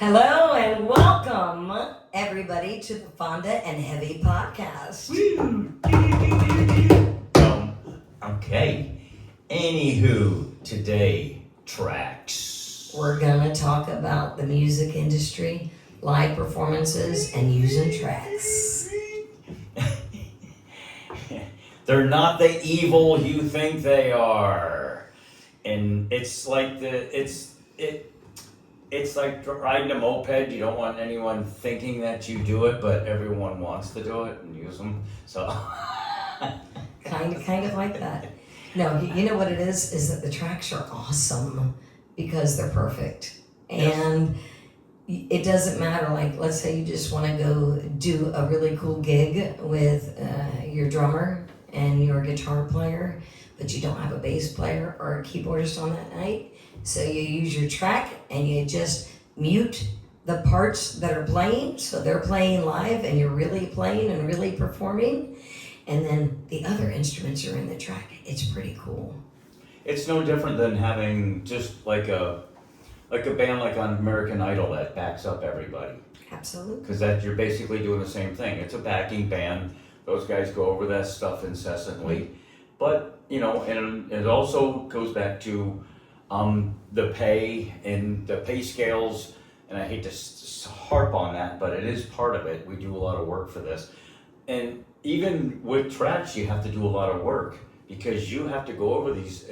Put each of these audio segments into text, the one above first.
Hello and welcome, everybody, to the Fonda and Heavy podcast. Okay. Anywho, today, tracks. We're going to talk about the music industry, live performances, and using tracks. They're not the evil you think they are. And it's like it's like riding a moped. You don't want anyone thinking that you do it, but everyone wants to do it and use them. So kind of like that. No, you know what it is that the tracks are awesome because they're perfect. And it doesn't matter, like, let's say you just want to go do a really cool gig with your drummer and your guitar player, but you don't have a bass player or a keyboardist on that night. So you use your track and you just mute the parts that are playing, so they're playing live and you're really playing and really performing, and then the other instruments are in the track. It's pretty cool. it's no different than having just like a band like on American Idol that backs up everybody. Absolutely. Because that you're basically doing the same thing. It's a backing band. Those guys go over that stuff incessantly. But, and it also goes back to the pay and the pay scales. And I hate to harp on that, but it is part of it. We do a lot of work for this. And even with tracks, you have to do a lot of work because you have to go over these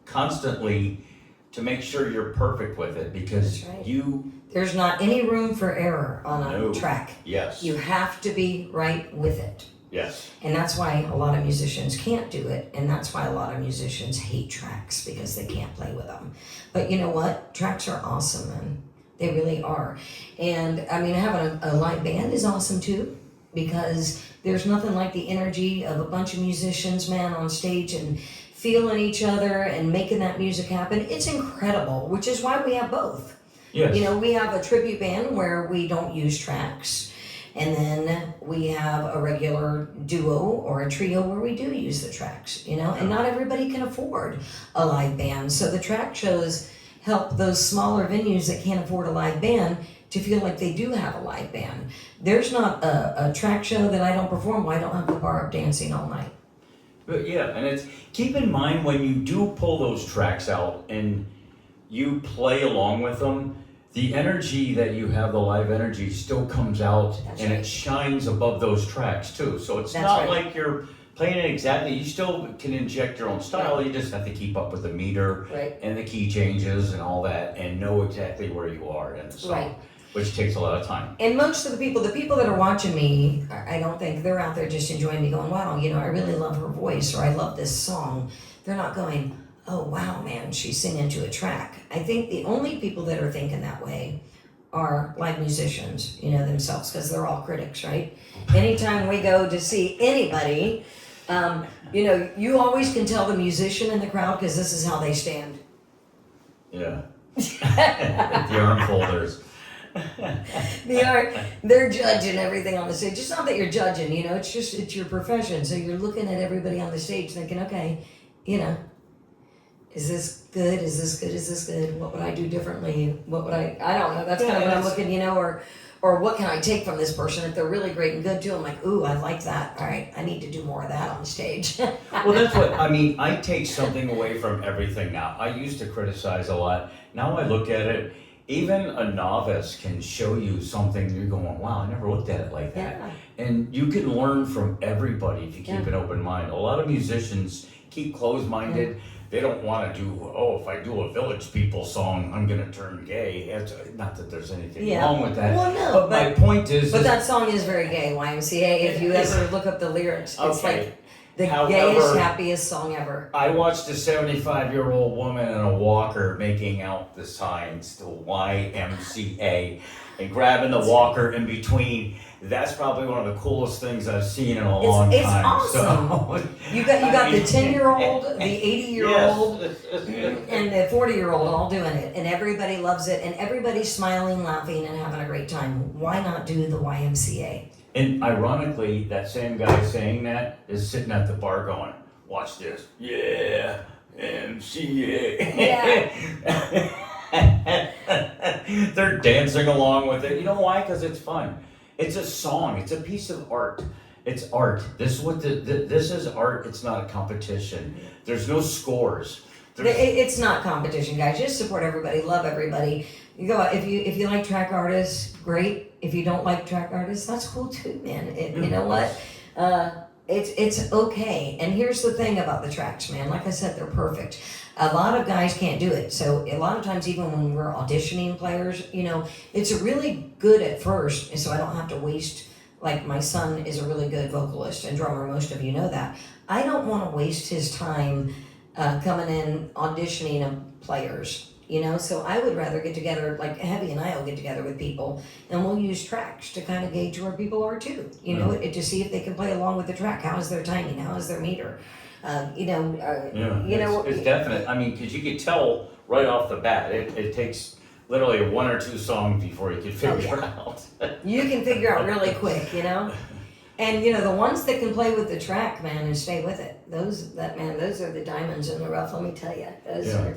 constantly to make sure you're perfect with it because That's right. There's not any room for error on a track. Yes. You have to be right with it. Yes. And that's why a lot of musicians can't do it, and that's why a lot of musicians hate tracks because they can't play with them. But you know what? Tracks are awesome, man. They really are. And I mean, having a live band is awesome too, because there's nothing like the energy of a bunch of musicians, man, on stage and feeling each other and making that music happen. It's incredible, which is why we have both. Yes. We have a tribute band where we don't use tracks. And then we have a regular duo or a trio where we do use the tracks, and not everybody can afford a live band. So the track shows help those smaller venues that can't afford a live band to feel like they do have a live band. There's not a track show that I don't perform where I don't have the bar up dancing all night. But yeah, and it's keep in mind when you do pull those tracks out and you play along with them, the energy that you have, the live energy, still comes out. That's and right. It shines above those tracks too. So it's That's not right. like you're playing it exactly. You still can inject your own style. You just have to keep up with the meter Right. and the key changes and all that and know exactly where you are in the song, Right. which takes a lot of time. And most of the people that are watching me, I don't think they're out there just enjoying me going, wow, I really love her voice, or I love this song. They're not going, oh, wow, man, she's singing to a track. I think the only people that are thinking that way are live musicians, themselves, because they're all critics, right? Anytime we go to see anybody, you always can tell the musician in the crowd because this is how they stand. Yeah. The arm folders. They're judging everything on the stage. It's not that you're judging, it's your profession. So you're looking at everybody on the stage thinking, okay, is this good? Is this good? Is this good? What would I do differently? What would I don't know. That's kind of what I'm looking, or what can I take from this person? If they're really great and good too, I'm like, ooh, I like that. All right, I need to do more of that on stage. Well, that's what, I take something away from everything now. I used to criticize a lot. Now I look at it, even a novice can show you something you're going, wow, I never looked at it like that. Yeah. And you can learn from everybody if you keep an open mind. A lot of musicians keep closed-minded. They don't want to do, if I do a Village People song, I'm going to turn gay. Not that there's anything wrong with that. Well, no, but my point is... But that song is very gay, YMCA. If you ever look up the lyrics, it's like the gayest, happiest song ever. I watched a 75-year-old woman in a walker making out the signs, the YMCA, and grabbing the walker in between. That's probably one of the coolest things I've seen in a long time. It's awesome. So, you got the 10-year-old, the 80-year-old, and the 40-year-old all doing it, and everybody loves it, and everybody's smiling, laughing, and having a great time. Why not do the YMCA? And ironically, that same guy saying that is sitting at the bar going, watch this. Yeah, MCA. Yeah. They're dancing along with it. You know why? Because it's fun. It's a song. It's a piece of art. It's art. This is what this is art. It's not a competition. There's no scores. It's not competition, guys. Just support everybody. Love everybody. You go if you like track artists, great. If you don't like track artists, that's cool too, man. You know what? It's okay. And here's the thing about the tracks, man. Like I said, they're perfect. A lot of guys can't do it. So a lot of times, even when we're auditioning players, you know, it's really good at first. So I don't have to waste, like my son is a really good vocalist and drummer. Most of you know that. I don't want to waste his time coming in auditioning players. You know, so I would rather get together, like Heavy and I will get together with people and we'll use tracks to kind of gauge where people are too. You know, to see if they can play along with the track. How is their timing? How is their meter? It's definite. I mean, because you could tell right off the bat, it takes literally one or two songs before you can figure it out. You can figure out really quick, you know? And you know, the ones that can play with the track, man, and stay with it, those are the diamonds in the rough, let me tell you. Those are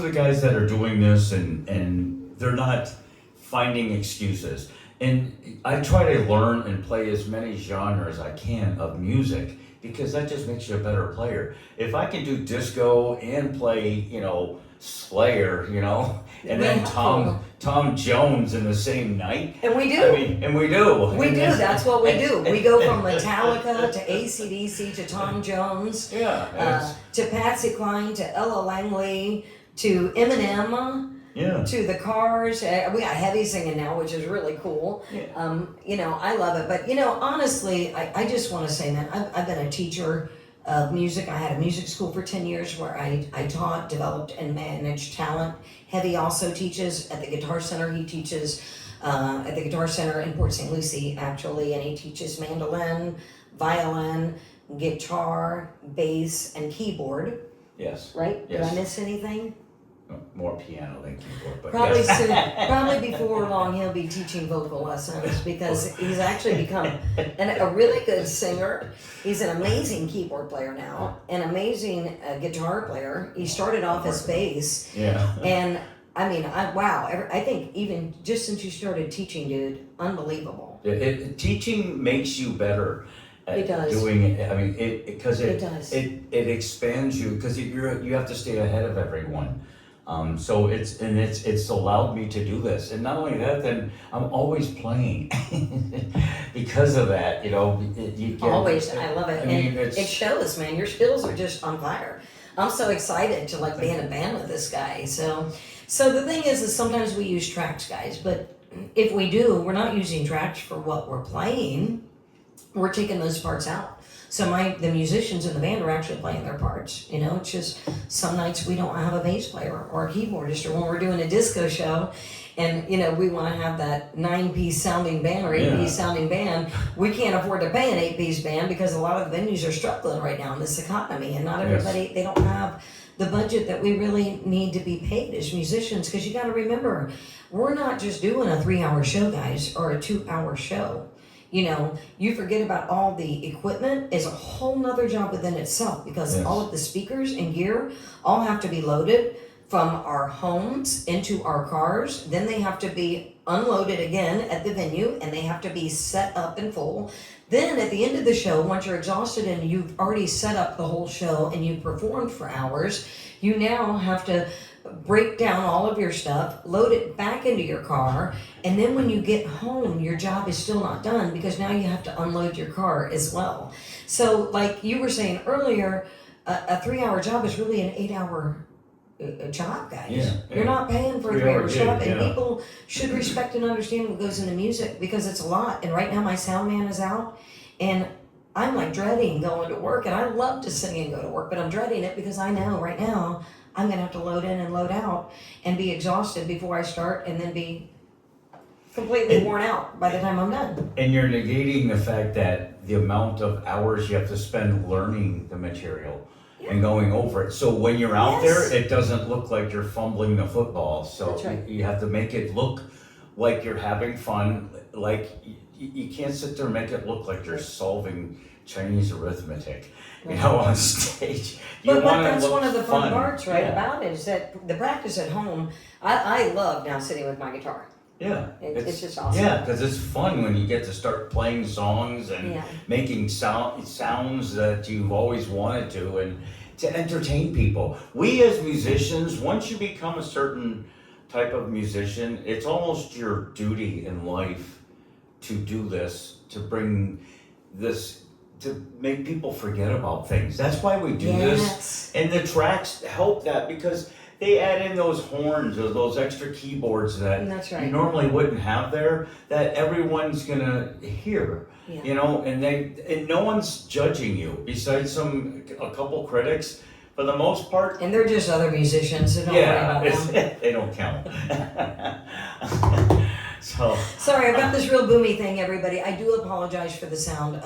the guys that are doing this and they're not finding excuses. And I try to learn and play as many genres I can of music because that just makes you a better player. If I can do disco and play, you know, Slayer, you know, and then Tom Jones in the same night. And we do. I mean, and we do. We do, that's what we do. We go from Metallica to AC/DC to Tom Jones, to Patsy Cline to Ella Langley to Eminem. Yeah. To the Cars. We got Heavy singing now, which is really cool. Yeah. You know, I love it. But, you know, honestly, I just want to say, man, I've been a teacher of music. I had a music school for 10 years where I taught, developed, and managed talent. Heavy also teaches at the Guitar Center. He teaches at the Guitar Center in Port St. Lucie, actually, and he teaches mandolin, violin, guitar, bass, and keyboard. Yes. Right? Yes. Did I miss anything? More piano than keyboard, but probably yes. soon, probably before long he'll be teaching vocal lessons because he's actually become a really good singer. He's an amazing keyboard player now, an amazing guitar player. He started off as bass, and I mean, I think even just since you started teaching, dude, unbelievable. Teaching makes you better. It does. Doing it, I mean, because it does. It expands you because you have to stay ahead of everyone. So it's allowed me to do this, and not only that, then I'm always playing because of that. You know, Always, I love it. I mean, it shows, man. Your skills are just on fire. I'm so excited to be in a band with this guy. So the thing is sometimes we use tracks, guys, but if we do, we're not using tracks for what we're playing. We're taking those parts out. So the musicians in the band are actually playing their parts. You know, it's just some nights we don't have a bass player or a keyboardist, or when we're doing a disco show and, you know, we want to have that 9-piece sounding band or 8-piece sounding band, we can't afford to pay an 8-piece band because a lot of the venues are struggling right now in this economy, and not everybody, they don't have the budget that we really need to be paid as musicians, because you got to remember, we're not just doing a 3-hour show, guys, or a 2-hour show. You know, you forget about all the equipment is a whole nother job within itself, because all of the speakers and gear all have to be loaded from our homes into our cars. Then they have to be unloaded again at the venue, and they have to be set up in full. Then at the end of the show, once you're exhausted and you've already set up the whole show and you've performed for hours, you now have to break down all of your stuff, load it back into your car, and then when you get home, your job is still not done because now you have to unload your car as well. So like you were saying earlier, a 3-hour job is really an 8-hour job, guys. You're not paying for a 3-hour job, and people should respect and understand what goes into music, because it's a lot. And right now my sound man is out, and I'm like dreading going to work, and I love to sing and go to work, but I'm dreading it because I know right now I'm gonna have to load in and load out and be exhausted before I start, and then be completely worn out by the time I'm done. And you're negating the fact that the amount of hours you have to spend learning the material and going over it. So when you're out there, it doesn't look like you're fumbling the football. So That's right. You have to make it look like you're having fun. Like you can't sit there and make it look like you're solving Chinese arithmetic, on stage. You But wanna that's look one of the fun fun. parts, right, Yeah. about it, is that the practice at home, I love now sitting with my guitar. Yeah. It's just awesome. Yeah, because it's fun when you get to start playing songs and Yeah. making sounds that you've always wanted to, and to entertain people. We as musicians, once you become a certain type of musician, it's almost your duty in life to do this, to bring this, to make people forget about things. That's why we do this. Yes. And the tracks help that, because they add in those horns or those extra keyboards that That's you right. normally wouldn't have there, that everyone's gonna hear. Yeah. And no one's judging you besides a couple critics. For the most part, And they're just other musicians, so don't worry about them. they don't count. So Sorry, I've got this real boomy thing, everybody. I do apologize for the sound.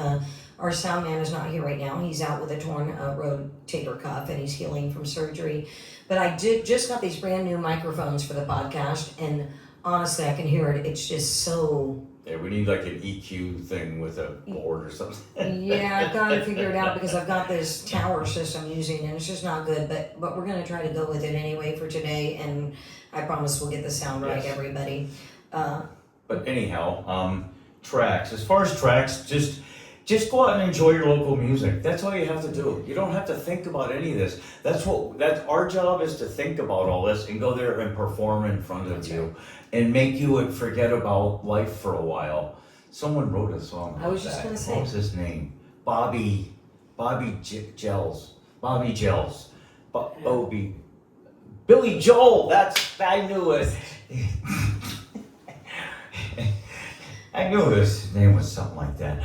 Our sound man is not here right now. He's out with a torn rotator cuff, and he's healing from surgery. But I just got these brand new microphones for the podcast, and honestly, I can hear it. It's just so... yeah, we need like an EQ thing with a board or something. Yeah, I've got to figure it out, because I've got this tower system using, and it's just not good. But we're going to try to go with it anyway for today, and I promise we'll get the sound right, Yes. everybody. But anyhow, tracks. As far as tracks, just go out and enjoy your local music. That's all you have to do. You don't have to think about any of this. That's our job, is to think about all this and go there and perform in front of That's you, and make you forget about life for a while. Someone wrote a song about I was just that. gonna say. What was his name? Bobby Gels. Bobby Gels. Billy Joel. I knew it. I knew his name was something like that.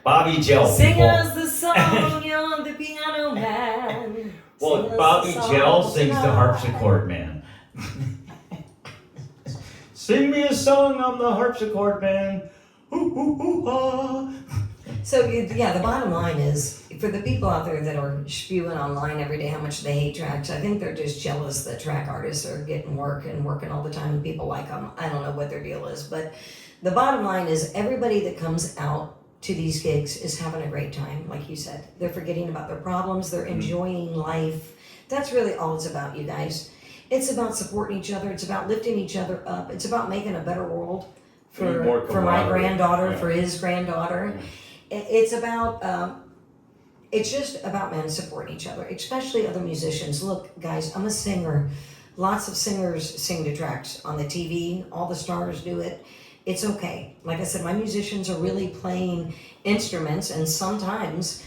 Bobby Gel. Sing people. us the song, you're the piano man. Well, Sing us Bobby the song Gel sings the tonight. harpsichord man. Sing me a song, I'm the harpsichord man. Ooh, ooh, ooh, ah. So, yeah, the bottom line is, for the people out there that are spewing online every day how much they hate tracks, I think they're just jealous that track artists are getting work and working all the time and people like them. I don't know what their deal is, but the bottom line is everybody that comes out to these gigs is having a great time, like you said. They're forgetting about their problems, they're enjoying life. That's really all it's about, you guys. It's about supporting each other, it's about lifting each other up, it's about making a better world Need more for my camaraderie. granddaughter, Yeah. for his granddaughter. It's about, it's just about men supporting each other, especially other musicians. Look, guys, I'm a singer. Lots of singers sing to tracks on the TV. All the stars do it. It's okay. Like I said, my musicians are really playing instruments, and sometimes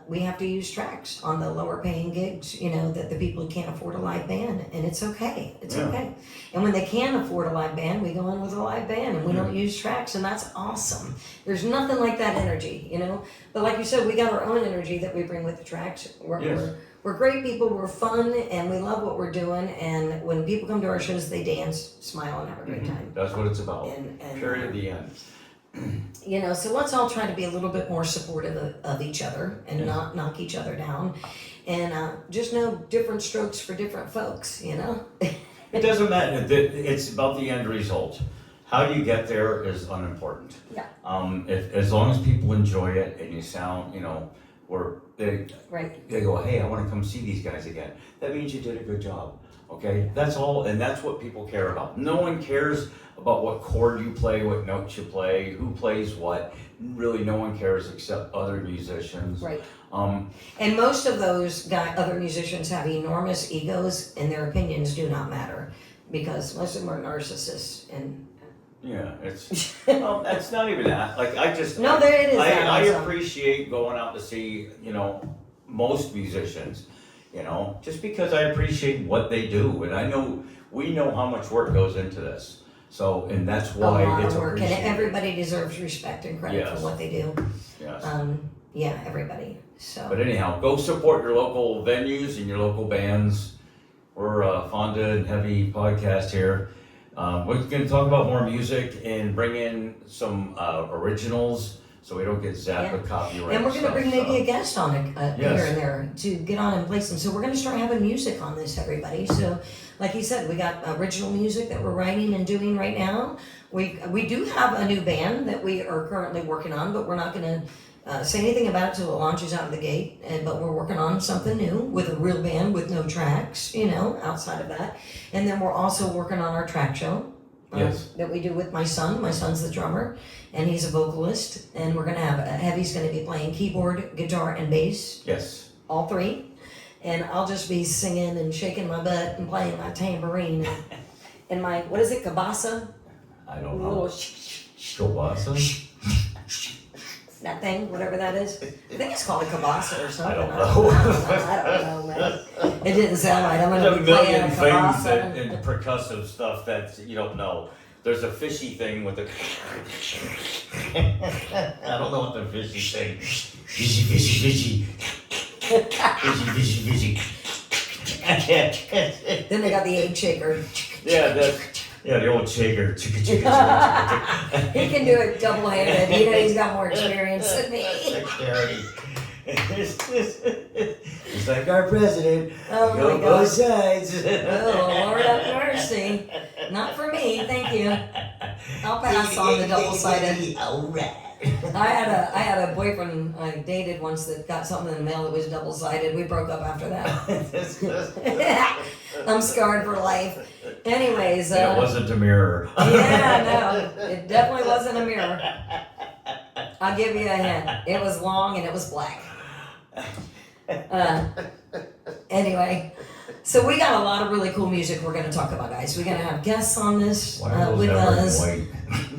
we have to use tracks on the lower paying gigs, that the people who can't afford a live band, and it's okay. It's Yeah. okay. And when they can afford a live band, we go in with a live band, and we don't use tracks, and that's awesome. There's nothing like that energy, But like you said, we got our own energy that we bring with the tracks. Yes. We're great people, we're fun, and we love what we're doing, and when people come to our shows, they dance, smile, and have a great time. That's what it's about. And Period. The end. so let's all try to be a little bit more supportive of each other and not knock each other down, and just know different strokes for different folks. It doesn't matter. It's about the end result. How you get there is unimportant. Yeah. As long as people enjoy it and you sound, Right. they go, hey, I want to come see these guys again. That means you did a good job. Okay, that's all, and that's what people care about. No one cares about what chord you play, what notes you play, who plays what. Really, no one cares except other musicians. Right. And most of those other musicians have enormous egos, and their opinions do not matter because most of them are narcissists. And yeah, it's that's not even that. Like no, there it is. I appreciate going out to see most musicians. Just because I appreciate what they do, and we know how much work goes into this. So, and that's why a lot it's of work, and appreciated. everybody deserves respect and credit Yes. for what they do. Yes. Everybody. So. But anyhow, go support your local venues and your local bands. We're Fonda and Heavy podcast here. We're going to talk about more music and bring in some originals, so we don't get zapped with copyright. And we're gonna stuff, bring maybe so. a guest on it Yes. here and there to get on and play some. So we're gonna start having music on this, everybody. So, like you said, we got original music that we're writing and doing right now. We do have a new band that we are currently working on, but we're not gonna say anything about it till it launches out of the gate. But we're working on something new with a real band with no tracks, outside of that. And then we're also working on our track show. Yes. That we do with my son. My son's the drummer, and he's a vocalist. And we're gonna have Heavy's gonna be playing keyboard, guitar, and bass, Yes. all three. And I'll just be singing and shaking my butt and playing my tambourine and my what is it, kabasa? I don't Little know. Kielbasa? that thing, whatever that is. I think it's called a kabasa or something. I don't know. I don't know, man. It didn't sound right. I'm There's gonna a be playing million a things kabasa. and percussive stuff that you don't know. There's a fishy thing with the. I don't know what the fishy thing. Fishy, fishy, fishy. Fishy, fishy, fishy. I can't. Then they got the egg shaker. Yeah, the old shaker. Chicka, chicka, chicka, chicka. He can do it double-handed. He's got more experience than me. Dexterity. It's like our president. Oh Go my both gosh. sides. Oh, Lord have mercy. Not for me, thank you. I'll pass on the double-sided. All right. I had a boyfriend I dated once that got something in the mail that was double-sided. We broke up after that. I'm scarred for life. Anyways. It wasn't a mirror. Yeah, no, it definitely wasn't a mirror. I'll give you a hint. It was long and it was black. Anyway, so we got a lot of really cool music we're going to talk about, guys. We're going to have guests on this with us.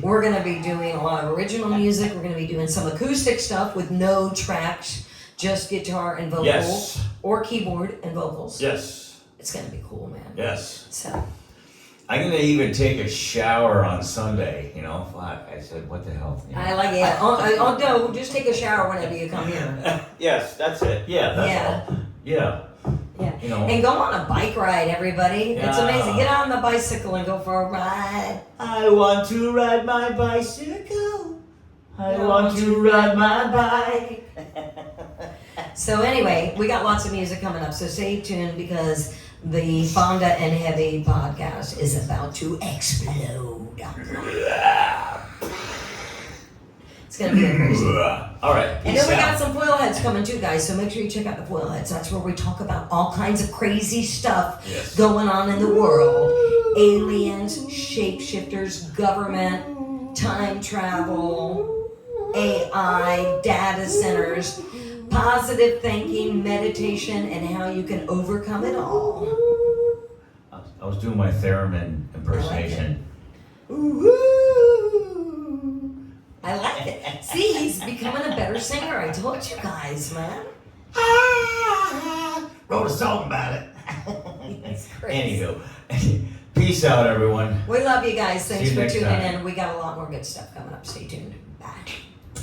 We're going to be doing a lot of original music. We're going to be doing some acoustic stuff with no tracks, just guitar and vocals, Yes. or keyboard and vocals. Yes. It's going to be cool, man. Yes. So. I'm gonna even take a shower on Sunday. Fuck. I said, what the hell? I like it. Oh, no, just take a shower whenever you come here. Yes, that's it. Yeah, that's all. Yeah. Yeah. And go on a bike ride, everybody. It's amazing. Get on the bicycle and go for a ride. I want to ride my bicycle. I want to ride my bike. So anyway, we got lots of music coming up, so stay tuned because the Fonda and Heavy podcast is about to explode. It's gonna be crazy. All right. And then we got some foil heads coming too, guys. So make sure you check out the foil heads. That's where we talk about all kinds of crazy stuff going on in the world: aliens, shapeshifters, government, time travel, AI, data centers, positive thinking, meditation, and how you can overcome it all. I was doing my theremin impersonation. I like it. See, he's becoming a better singer. I told you guys, man. Wrote a song about it. It's crazy. Anywho, peace out, everyone. We love you guys. Thanks See you for next tuning time. in. We got a lot more good stuff coming up. Stay tuned. Bye.